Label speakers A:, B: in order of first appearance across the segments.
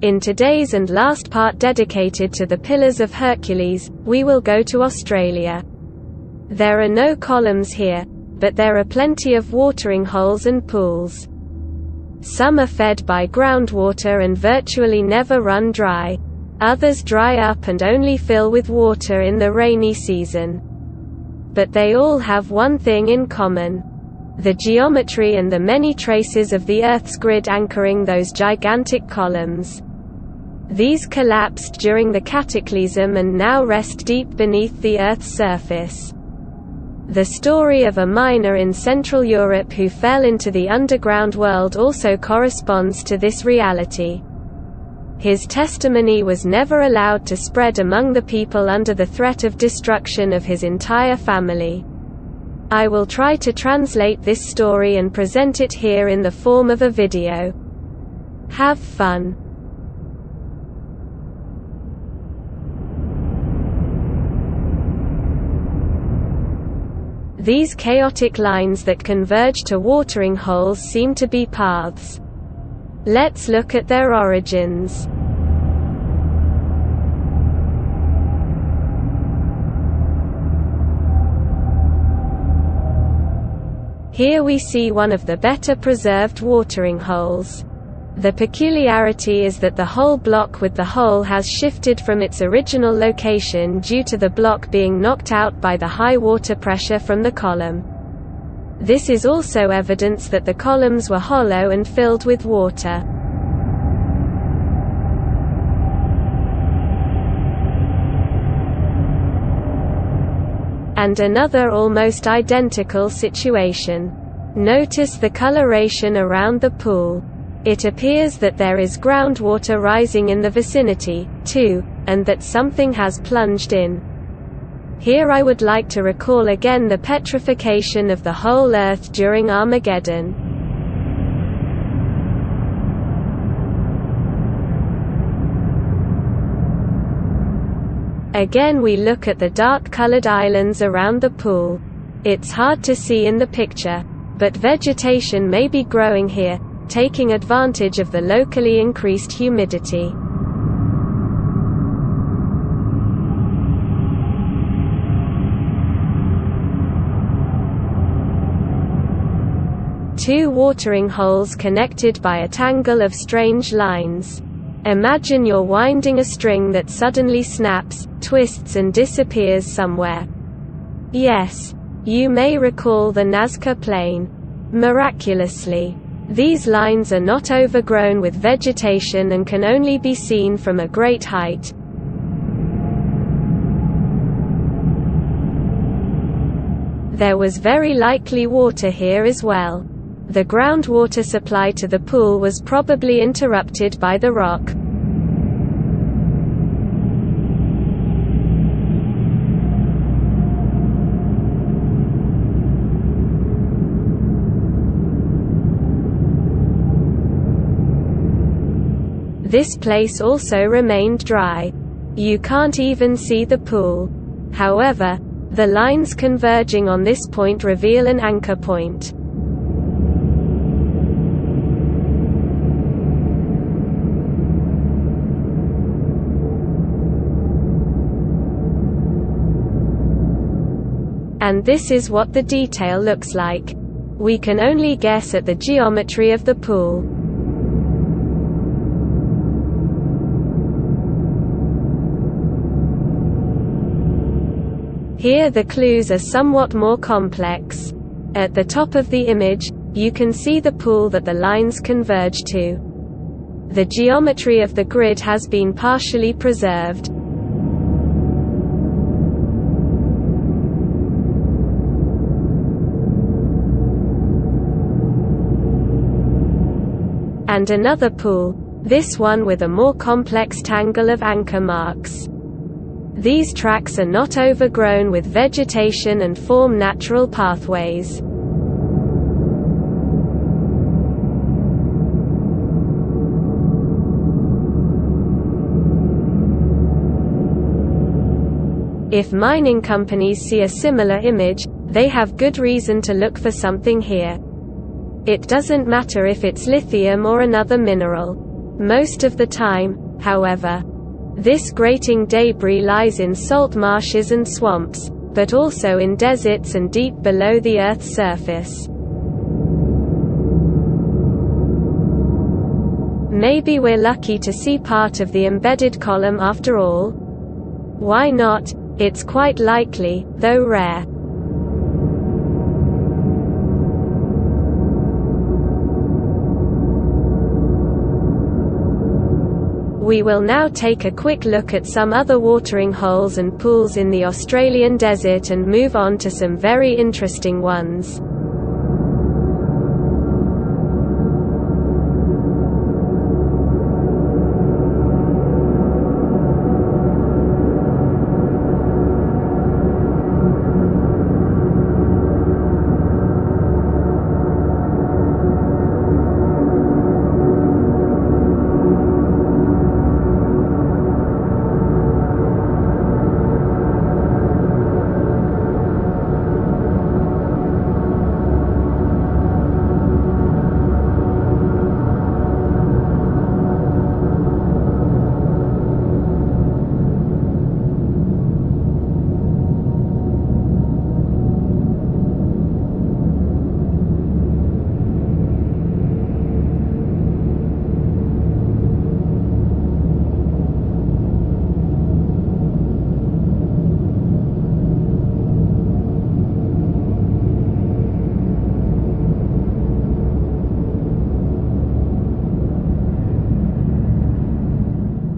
A: In today's and last part dedicated to the Pillars of Hercules, we will go to Australia. There are no columns here, but there are plenty of watering holes and pools. Some are fed by groundwater and virtually never run dry. Others dry up and only fill with water in the rainy season. But they all have one thing in common: the geometry and the many traces of the Earth's grid anchoring those gigantic columns. These collapsed during the cataclysm and now rest deep beneath the Earth's surface. The story of a miner in Central Europe who fell into the underground world also corresponds to this reality. His testimony was never allowed to spread among the people under the threat of destruction of his entire family. I will try to translate this story and present it here in the form of a video. Have fun. These chaotic lines that converge to watering holes seem to be paths. Let's look at their origins. Here we see one of the better preserved watering holes. The peculiarity is that the whole block with the hole has shifted from its original location due to the block being knocked out by the high water pressure from the column. This is also evidence that the columns were hollow and filled with water. And another almost identical situation. Notice the coloration around the pool. It appears that there is groundwater rising in the vicinity, too, and that something has plunged in. Here I would like to recall again the petrification of the whole Earth during Armageddon. Again we look at the dark-colored islands around the pool. It's hard to see in the picture, but vegetation may be growing here, taking advantage of the locally increased humidity. Two watering holes connected by a tangle of strange lines. Imagine you're winding a string that suddenly snaps, twists and disappears somewhere. Yes, you may recall the Nazca Plain. Miraculously, these lines are not overgrown with vegetation and can only be seen from a great height. There was very likely water here as well. The groundwater supply to the pool was probably interrupted by the rock. This place also remained dry. You can't even see the pool. However, the lines converging on this point reveal an anchor point. And this is what the detail looks like. We can only guess at the geometry of the pool. Here the clues are somewhat more complex. At the top of the image, you can see the pool that the lines converge to. The geometry of the grid has been partially preserved. And another pool, this one with a more complex tangle of anchor marks. These tracks are not overgrown with vegetation and form natural pathways. If mining companies see a similar image, they have good reason to look for something here. It doesn't matter if it's lithium or another mineral. Most of the time, however, this grating debris lies in salt marshes and swamps, but also in deserts and deep below the Earth's surface. Maybe we're lucky to see part of the embedded column after all? Why not? It's quite likely, though rare. We will now take a quick look at some other watering holes and pools in the Australian desert and move on to some very interesting ones.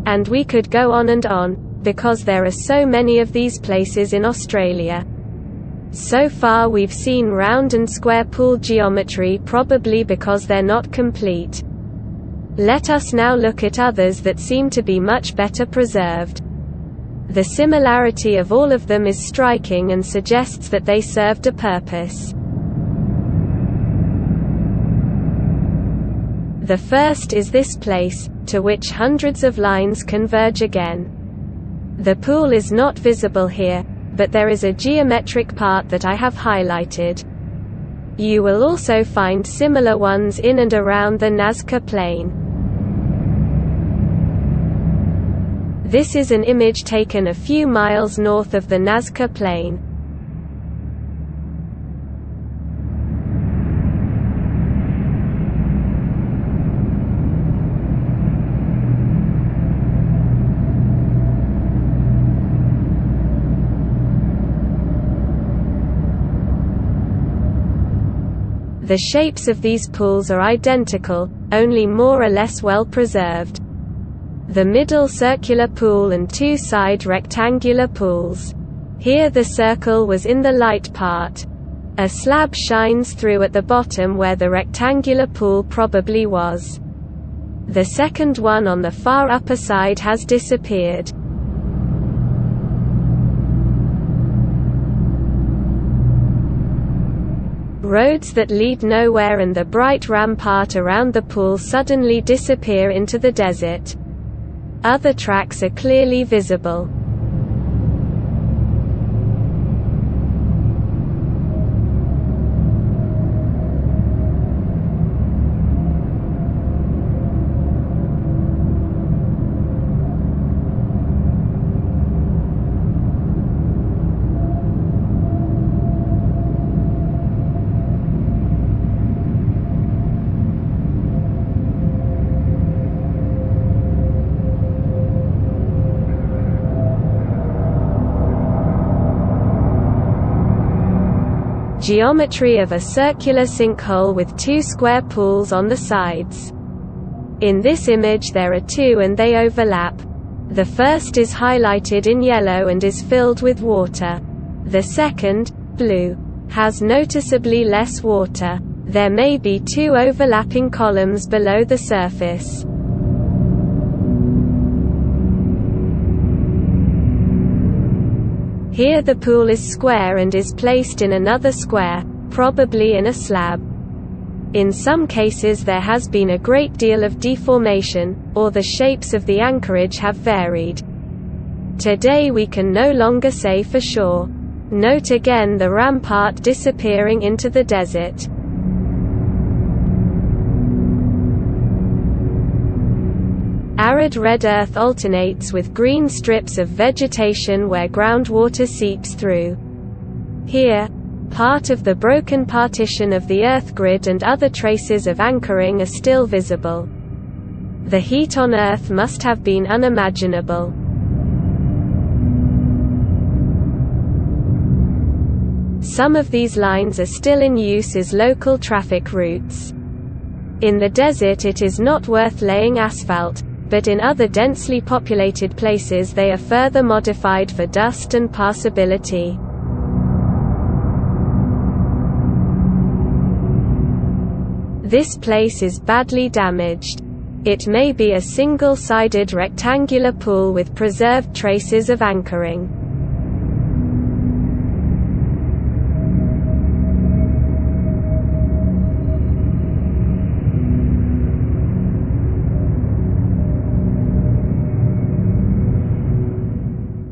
A: And we could go on, because there are so many of these places in Australia. So far we've seen round and square pool geometry, probably because they're not complete. Let us now look at others that seem to be much better preserved. The similarity of all of them is striking and suggests that they served a purpose. The first is this place, to which hundreds of lines converge again. The pool is not visible here, but there is a geometric part that I have highlighted. You will also find similar ones in and around the Nazca Plain. This is an image taken a few miles north of the Nazca Plain. The shapes of these pools are identical, only more or less well preserved. The middle circular pool and two side rectangular pools. Here the circle was in the light part. A slab shines through at the bottom where the rectangular pool probably was. The second one on the far upper side has disappeared. Roads that lead nowhere and the bright rampart around the pool suddenly disappear into the desert. Other tracks are clearly visible. Geometry of a circular sinkhole with two square pools on the sides. In this image there are two and they overlap. The first is highlighted in yellow and is filled with water. The second, blue, has noticeably less water. There may be two overlapping columns below the surface. Here the pool is square and is placed in another square, probably in a slab. In some cases there has been a great deal of deformation, or the shapes of the anchorage have varied. Today we can no longer say for sure. Note again the rampart disappearing into the desert. arid red earth alternates with green strips of vegetation where groundwater seeps through. Here, part of the broken partition of the Earth grid and other traces of anchoring are still visible. The heat on Earth must have been unimaginable. Some of these lines are still in use as local traffic routes. In the desert it is not worth laying asphalt, but in other densely populated places they are further modified for dust and passability. This place is badly damaged. It may be a single-sided rectangular pool with preserved traces of anchoring.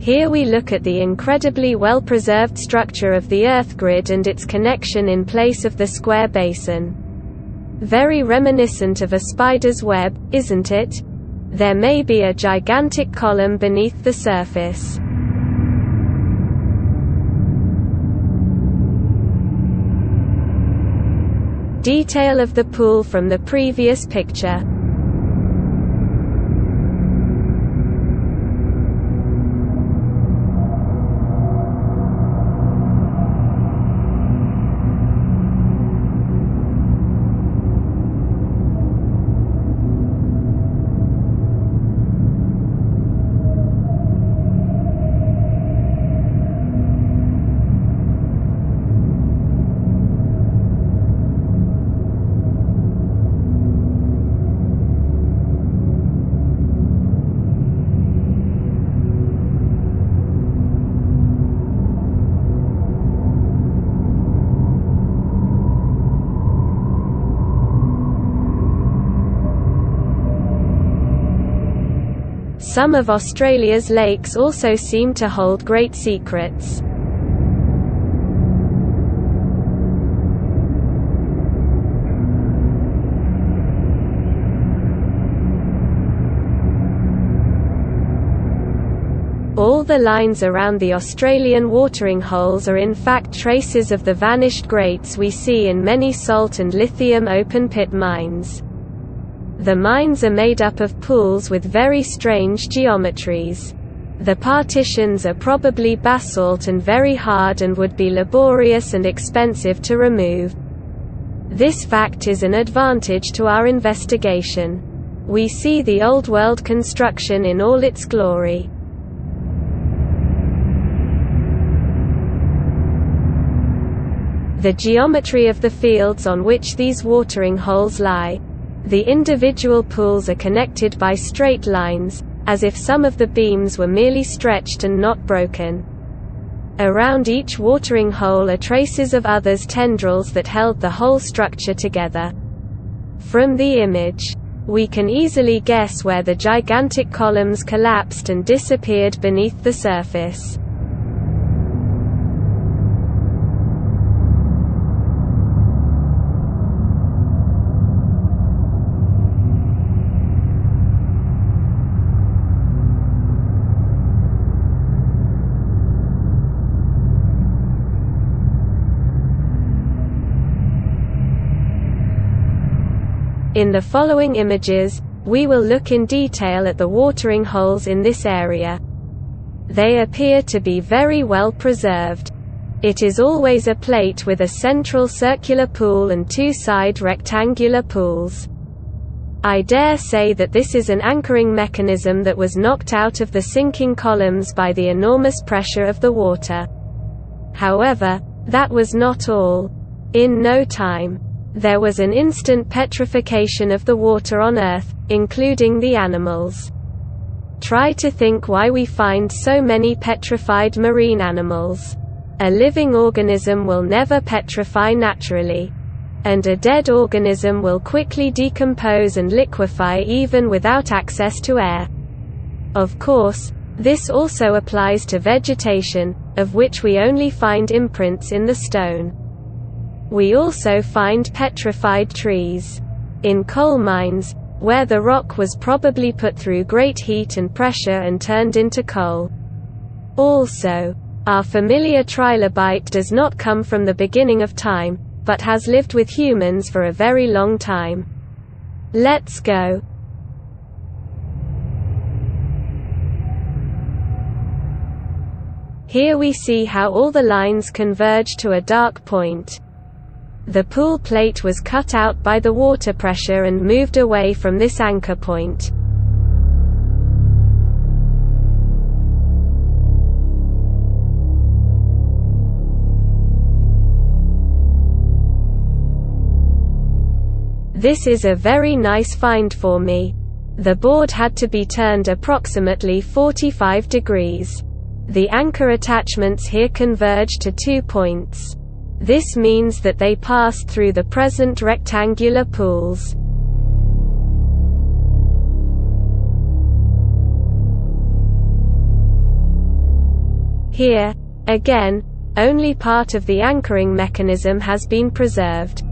A: Here we look at the incredibly well-preserved structure of the Earth grid and its connection in place of the square basin. Very reminiscent of a spider's web, isn't it? There may be a gigantic column beneath the surface. Detail of the pool from the previous picture. Some of Australia's lakes also seem to hold great secrets. All the lines around the Australian watering holes are in fact traces of the vanished grates we see in many salt and lithium open-pit mines. The mines are made up of pools with very strange geometries. The partitions are probably basalt and very hard and would be laborious and expensive to remove. This fact is an advantage to our investigation. We see the Old World construction in all its glory. The geometry of the fields on which these watering holes lie. The individual pools are connected by straight lines, as if some of the beams were merely stretched and not broken. Around each watering hole are traces of others' tendrils that held the whole structure together. From the image, we can easily guess where the gigantic columns collapsed and disappeared beneath the surface. In the following images, we will look in detail at the watering holes in this area. They appear to be very well preserved. It is always a plate with a central circular pool and two side rectangular pools. I dare say that this is an anchoring mechanism that was knocked out of the sinking columns by the enormous pressure of the water. However, that was not all. In no time, there was an instant petrification of the water on Earth, including the animals. Try to think why we find so many petrified marine animals. A living organism will never petrify naturally. And a dead organism will quickly decompose and liquefy even without access to air. Of course, this also applies to vegetation, of which we only find imprints in the stone. We also find petrified trees. In coal mines, where the rock was probably put through great heat and pressure and turned into coal. Also, our familiar trilobite does not come from the beginning of time, but has lived with humans for a very long time. Let's go. Here we see how all the lines converge to a dark point. The pool plate was cut out by the water pressure and moved away from this anchor point. This is a very nice find for me. The board had to be turned approximately 45 degrees. The anchor attachments here converge to 2 points. This means that they passed through the present rectangular pools. Here, again, only part of the anchoring mechanism has been preserved.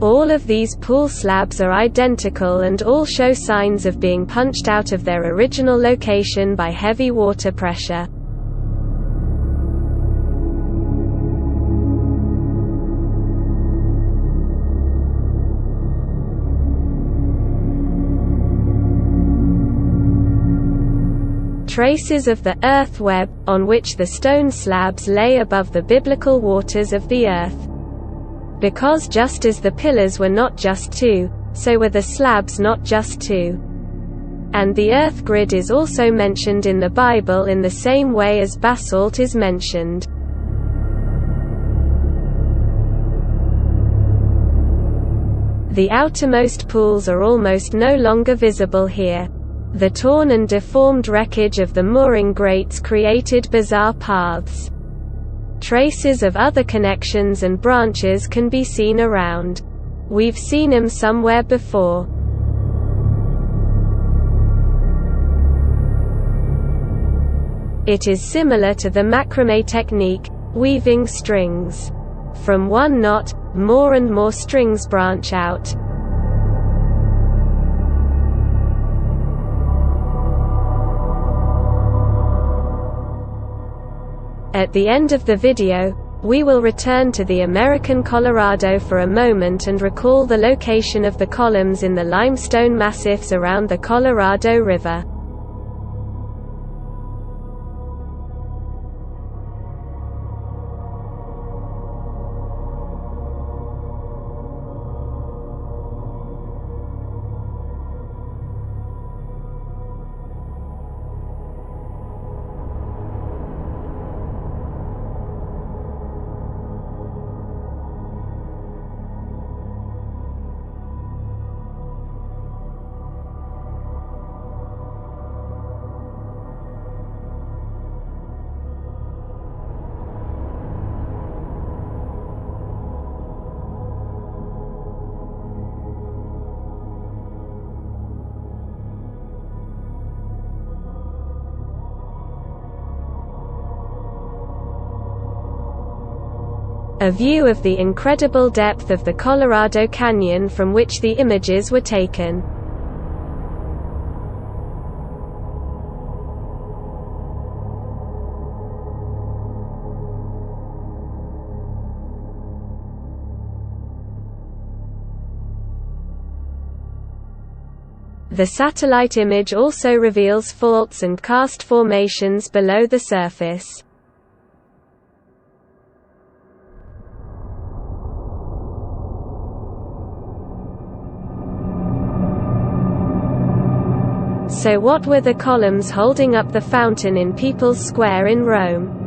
A: All of these pool slabs are identical and all show signs of being punched out of their original location by heavy water pressure. Traces of the earth web, on which the stone slabs lay above the biblical waters of the earth. Because just as the pillars were not just 2, so were the slabs not just 2. And the earth grid is also mentioned in the Bible in the same way as basalt is mentioned. The outermost pools are almost no longer visible here. The torn and deformed wreckage of the mooring grates created bizarre paths. Traces of other connections and branches can be seen around. We've seen them somewhere before. It is similar to the macrame technique, weaving strings. From one knot, more and more strings branch out. At the end of the video, we will return to the American Colorado for a moment and recall the location of the columns in the limestone massifs around the Colorado River. A view of the incredible depth of the Colorado Canyon from which the images were taken. The satellite image also reveals faults and karst formations below the surface. So what were the columns holding up the fountain in People's Square in Rome?